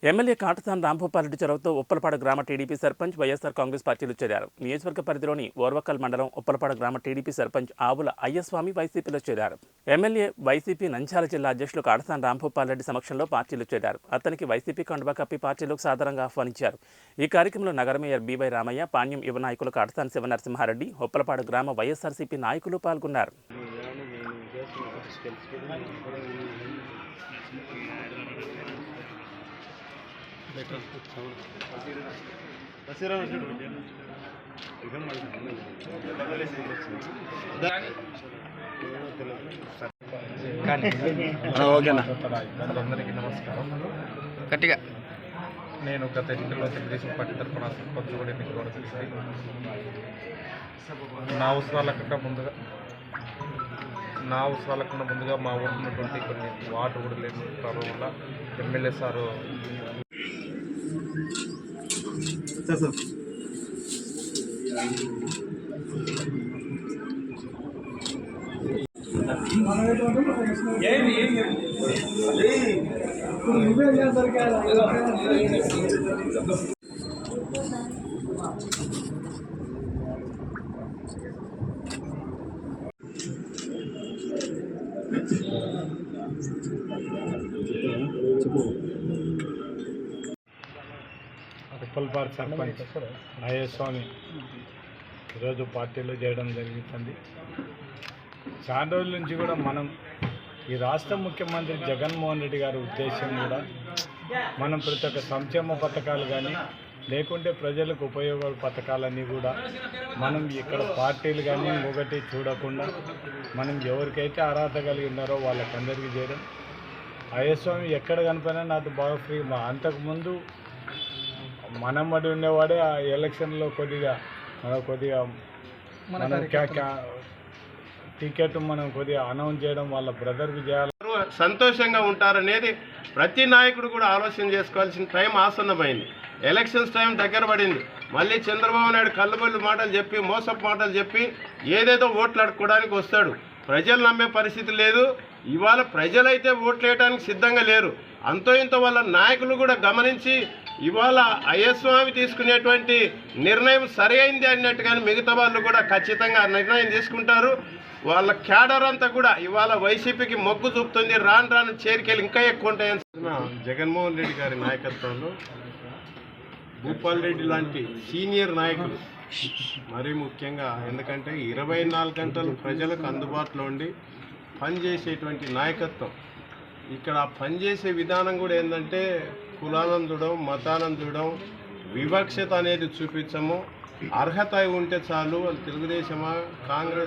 MLA Katasani Rambhupal Reddy చొరవతో ఉప్పలపాడు గ్రామ TDP sarpanch YSR Congress పార్టీలు చేరారు. నియోజకవర్గ పరిధిలోని ఓర్వకల్ మండలం ఉప్పలపాడు గ్రామ టీడీపీ సర్పంచ్ ఆవుల అయ్యస్వామి వైసీపీలో చేరారు. ఎమ్మెల్యే వైసీపీ నంద్యాల జిల్లా అధ్యక్షులు కాటసాని రాంభూపాల్రెడ్డి సమక్షంలో పార్టీలు చేరారు. అతనికి వైసీపీ కండువా కప్పి పార్టీలోకి సాదరంగా ఆహ్వానించారు. ఈ కార్యక్రమంలో నగర మేయర్ బీవై రామయ్య, పాణ్యం యువ నాయకులు కాటసాని శివనరసింహారెడ్డి, ఉప్పలపాడు గ్రామ వైఎస్ఆర్సీపీ నాయకులు పాల్గొన్నారు. అందరికీ నమస్కారం. గట్టిగా నేను గత ఎన్నికల్లో తెలుగుదేశం పార్టీ తరఫున సర్పంచ్ కూడా ఎన్నికలు జరిగింది. నా అవసరాలకన్నా ముందుగా మా ఊరు ఉన్నటువంటి కొన్ని వార్డు కూడా లేని ప్రాబ్లం వల్ల ఎమ్మెల్యే సారు ఉప్పలపాడు సర్పంచ్ అయ్యస్వామి ఈరోజు పార్టీలో చేయడం జరుగుతుంది. చాలా రోజుల నుంచి కూడా మనం ఈ రాష్ట్ర ముఖ్యమంత్రి జగన్మోహన్ రెడ్డి గారి ఉద్దేశం కూడా మనం ప్రతి ఒక్క సంక్షేమ పథకాలు కానీ లేకుంటే ప్రజలకు ఉపయోగ పథకాలన్నీ కూడా మనం ఇక్కడ పార్టీలు కానీ ఒకటి చూడకుండా మనం ఎవరికైతే అర్హత కలిగి ఉన్నారో వాళ్ళకందరికీ చేయడం. అయ్యస్వామి ఎక్కడ కనిపోయినా నాకు బాగా ఫ్రీ. అంతకుముందు మనం బట్టి ఉండేవాడే ఆ ఎలక్షన్లో కొద్దిగా టికెట్ మనం కొద్దిగా అనౌన్స్ చేయడం వాళ్ళ బ్రదర్కి చేయాలి. సంతోషంగా ఉంటారనేది ప్రతి నాయకుడు కూడా ఆలోచన చేసుకోవాల్సిన టైం ఆసన్నమైంది. ఎలక్షన్స్ టైం దగ్గర పడింది. మళ్ళీ చంద్రబాబు నాయుడు కళ్ళబొల్లి మాటలు చెప్పి మోసపు మాటలు చెప్పి ఏదేదో ఓట్లు అడుక్కోవడానికి వస్తాడు. ప్రజలు నమ్మే పరిస్థితి లేదు. ఇవాళ ప్రజలైతే ఓట్లు వేయడానికి సిద్ధంగా లేరు. అంతో ఇంతో వాళ్ళ నాయకులు కూడా గమనించి ఇవాళ అయ్యస్వామి తీసుకునేటువంటి నిర్ణయం సరైంది అన్నట్టుగానే మిగతా వాళ్ళు కూడా ఖచ్చితంగా నిర్ణయం తీసుకుంటారు. వాళ్ళ క్యాడర్ అంతా కూడా ఇవాళ వైసీపీకి మొగ్గు చూపుతుంది. రాను రాను చేరికలు ఇంకా ఎక్కువ ఉంటాయని జగన్మోహన్ రెడ్డి గారి నాయకత్వంలో భూపాల్ రెడ్డి లాంటి సీనియర్ నాయకులు మరీ ముఖ్యంగా, ఎందుకంటే 24 గంటలు ప్రజలకు అందుబాటులో ఉండి పనిచేసేటువంటి నాయకత్వం. ఇక్కడ పనిచేసే విధానం కూడా ఏంటంటే కులాలను చూడడం, మతాలను చూడడం, వివక్షత అనేది చూపించము. అర్హత ఉంటే చాలు. వాళ్ళు తెలుగుదేశమా కాంగ్రెస్